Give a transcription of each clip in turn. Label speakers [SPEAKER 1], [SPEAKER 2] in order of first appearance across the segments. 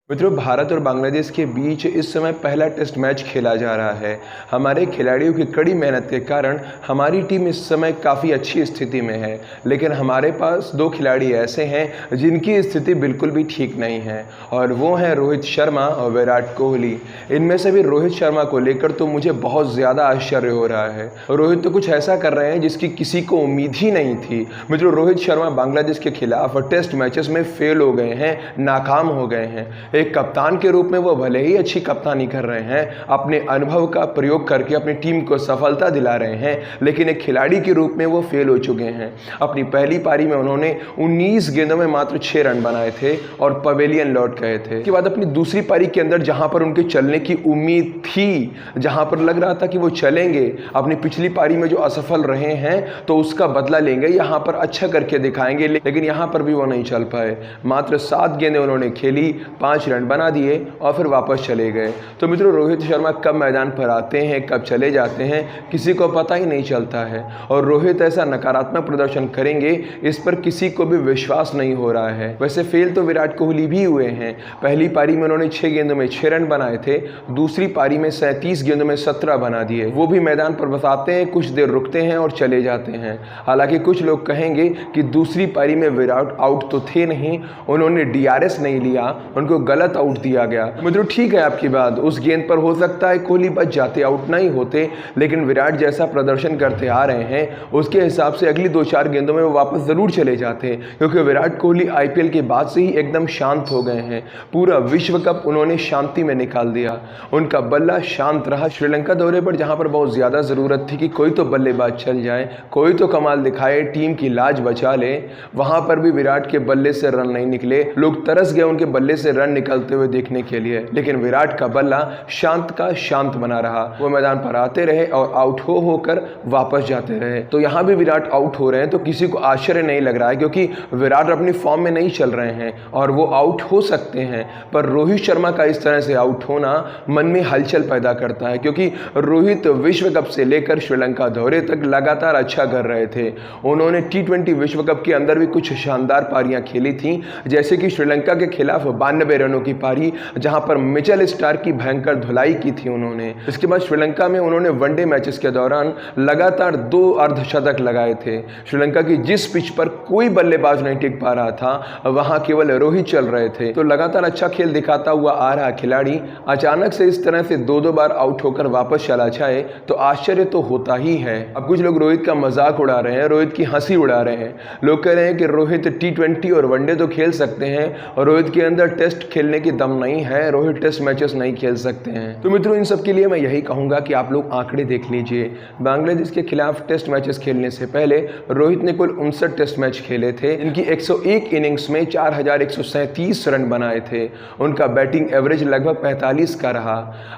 [SPEAKER 1] मित्रों, भारत और बांग्लादेश के बीच इस समय पहला टेस्ट मैच खेला जा रहा है। हमारे खिलाड़ियों की कड़ी मेहनत के कारण हमारी टीम इस समय काफ़ी अच्छी स्थिति में है, लेकिन हमारे पास दो खिलाड़ी ऐसे हैं जिनकी स्थिति बिल्कुल भी ठीक नहीं है, और वो हैं रोहित शर्मा और विराट कोहली। इनमें से भी रोहित शर्मा को लेकर तो मुझे बहुत ज़्यादा आश्चर्य हो रहा है। रोहित तो कुछ ऐसा कर रहे हैं जिसकी किसी को उम्मीद ही नहीं थी। मित्रों, रोहित शर्मा बांग्लादेश के खिलाफ टेस्ट मैचेस में फेल हो गए हैं, नाकाम हो गए हैं। एक कप्तान के रूप में वो भले ही अच्छी कप्तानी कर रहे हैं, अपने अनुभव का प्रयोग करके अपनी टीम को सफलता दिला रहे हैं, लेकिन एक खिलाड़ी के रूप में वो फेल हो चुके हैं। अपनी पहली पारी में उन्होंने 19 गेंदों में मात्र 6 रन बनाए थे और पवेलियन लौट गए थे। उसके बाद अपनी दूसरी पारी के अंदर जहां पर उनके चलने की उम्मीद थी, जहां पर लग रहा था कि वो चलेंगे, अपनी पिछली पारी में जो असफल रहे हैं तो उसका बदला लेंगे, यहाँ पर अच्छा करके दिखाएंगे, लेकिन यहाँ पर भी वो नहीं चल पाए। मात्र 7 गेंदें उन्होंने खेली, 5 रन बना दिए और फिर वापस चले गए। तो मित्रों, रोहित शर्मा कब मैदान पर आते हैं, कब चले जाते हैं, किसी को पता ही नहीं चलता है। और रोहित ऐसा नकारात्मक प्रदर्शन करेंगे, इस पर किसी को भी विश्वास नहीं हो रहा है। वैसे फेल तो विराट कोहली भी हुए हैं। पहली पारी में उन्होंने 6 गेंदों में 6 रन बनाए थे, दूसरी पारी में 37 गेंदों में 17 बना दिए। वो भी मैदान पर बस आते हैं, कुछ देर रुकते हैं और चले जाते हैं। हालांकि कुछ लोग कहेंगे कि दूसरी पारी में विराट आउट तो थे नहीं, उन्होंने DRS नहीं लिया, उनको गलत आउट दिया गया। मित्रों, ठीक है आपकी बात, उस गेंद पर हो सकता है कोहली बच जाते, आउट नहीं होते, लेकिन विराट जैसा प्रदर्शन करते आ रहे हैं उसके हिसाब से अगली 2-4 गेंदों में वो वापस जरूर चले जाते, क्योंकि विराट कोहली IPL के बाद से ही एकदम शांत हो गए हैं। पूरा विश्व कप उन्होंने शांति में निकाल दिया, उनका बल्ला शांत रहा। श्रीलंका दौरे पर जहां पर बहुत ज्यादा जरूरत थी कि कोई तो बल्लेबाज चल जाए, कोई तो कमाल दिखाए, टीम की लाज बचा ले, वहां पर भी विराट के बल्ले से रन नहीं निकले। लोग तरस गए उनके बल्ले से रन निकलते हुए देखने के लिए, लेकिन विराट का बल्ला शांत का शांत बना रहा। वो मैदान पर आते रहे और आउट हो होकर वापस जाते रहे। तो यहां भी विराट आउट हो रहे हैं तो किसी को आश्चर्य नहीं लग रहा है, क्योंकि विराट अपनी फॉर्म में नहीं चल रहे हैं और वो आउट हो सकते हैं। पर रोहित शर्मा का इस तरह से आउट होना मन में हलचल पैदा करता है, क्योंकि रोहित विश्व कप से लेकर श्रीलंका दौरे तक लगातार अच्छा कर रहे थे। उन्होंने T20 विश्व कप के अंदर भी कुछ शानदार पारियां खेली थी, जैसे कि श्रीलंका के खिलाफ 92 रनों की पारी, जहां पर मिचेल स्टार्क की भयंकर धुलाई की थी उन्होंने। इसके बाद श्रीलंका में उन्होंने वनडे मैचेस के दौरान लगातार 2 अर्धशतक लगाए थे। श्रीलंका की जिस पिच पर कोई बल्लेबाज नहीं टिक पा रहा था, वहां केवल रोहित चल रहे थे। तो लगातार अच्छा खेल दिखाता हुआ आ रहा खिलाड़ी अचानक से इस तरह से 2-2 बार आउट होकर वापस चला जाए तो आश्चर्य तो होता ही है। अब कुछ लोग रोहित का मजाक उड़ा रहे हैं, रोहित की हंसी उड़ा रहे हैं। लोग कह रहे हैं कि रोहित T20 और वनडे तो खेल सकते हैं और रोहित के अंदर टेस्ट खेलने की दम नहीं है, रोहित टेस्ट मैचेस नहीं खेल सकते हैं। तो मित्रों, इन सब के लिए मैं यही कहूंगा कि आप लोग आंकड़े देख लीजिए। बांग्लादेश के खिलाफ टेस्ट मैचेस खेलने से पहले रोहित ने कुल 59 टेस्ट मैच खेले थे, इनकी 101 इनिंग्स में 4137 रन बनाए थे। उनका बैटिंग एवरेज लगभग 45 का रहा।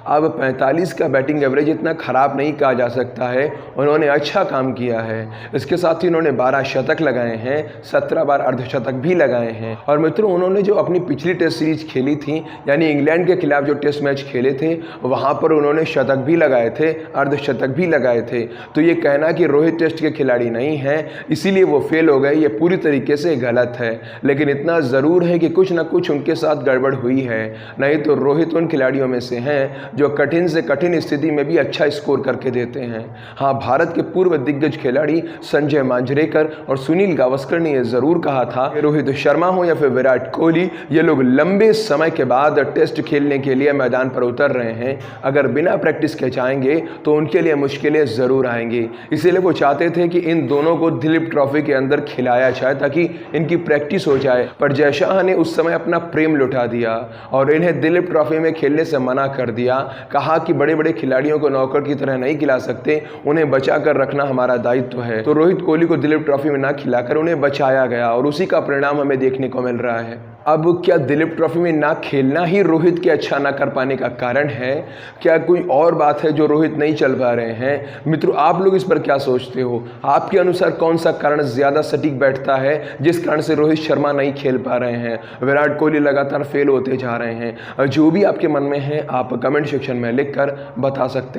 [SPEAKER 1] अब 45 का बैटिंग एवरेज इतना खराब नहीं कहा जा सकता है, उन्होंने अच्छा काम किया है। इसके साथ ही उन्होंने 12 शतक लगाए हैं, 17 बार अर्धशतक भी लगाए हैं। और मित्रों, उन्होंने जो अपनी पिछली टेस्ट सीरीज खेली थी, यानी इंग्लैंड के खिलाफ जो टेस्ट मैच खेले थे, वहां पर उन्होंने शतक भी लगाए थे, अर्धशतक भी लगाए थे। तो ये कहना कि रोहित टेस्ट के खिलाड़ी नहीं है इसीलिए वो फेल हो गए, ये पूरी तरीके से गलत है। लेकिन इतना जरूर है कि कुछ ना कुछ उनके साथ गड़बड़ हुई है, नहीं तो रोहित उन खिलाड़ियों में से हैं जो कठिन से कठिन स्थिति में भी अच्छा स्कोर करके देते हैं। हाँ, भारत के पूर्व दिग्गज खिलाड़ी संजय मांजरेकर और सुनील गावस्कर ने यह जरूर कहा था कि रोहित शर्मा हो या फिर विराट कोहली, ये लोग लंबे समय के बाद टेस्ट खेलने के लिए मैदान पर उतर रहे हैं। अगर बिना प्रैक्टिस के जाएंगे तो उनके लिए मुश्किलें जरूर आएंगी। इसीलिए वो चाहते थे कि इन दोनों को दिलीप ट्रॉफी के अंदर खिलाया जाए ताकि इनकी प्रैक्टिस हो जाए। पर जय शाह ने उस समय अपना प्रेम लुटा दिया और इन्हें दिलीप ट्रॉफी में खेलने से मना कर दिया। कहा कि बड़े बड़े खिलाड़ियों को नौकर की तरह नहीं खिला सकते, उन्हें बचा कर रखना हमारा दायित्व है। तो रोहित कोहली को दिलीप ट्रॉफी में ना खिलाकर उन्हें बचाया गया और उसी का परिणाम हमें देखने को मिल रहा है। अब क्या दिलीप ट्रॉफी में ना खेलना ही रोहित के अच्छा ना कर पाने का कारण है? क्या कोई और बात है जो रोहित नहीं चल पा रहे हैं? मित्रों, आप लोग इस पर क्या सोचते हो? आपके अनुसार कौन सा कारण ज्यादा सटीक बैठता है जिस कारण से रोहित शर्मा नहीं खेल पा रहे हैं, विराट कोहली लगातार फेल होते जा रहे हैं? जो भी आपके मन में है आप कमेंट सेक्शन में लिखकर बता सकते हैं।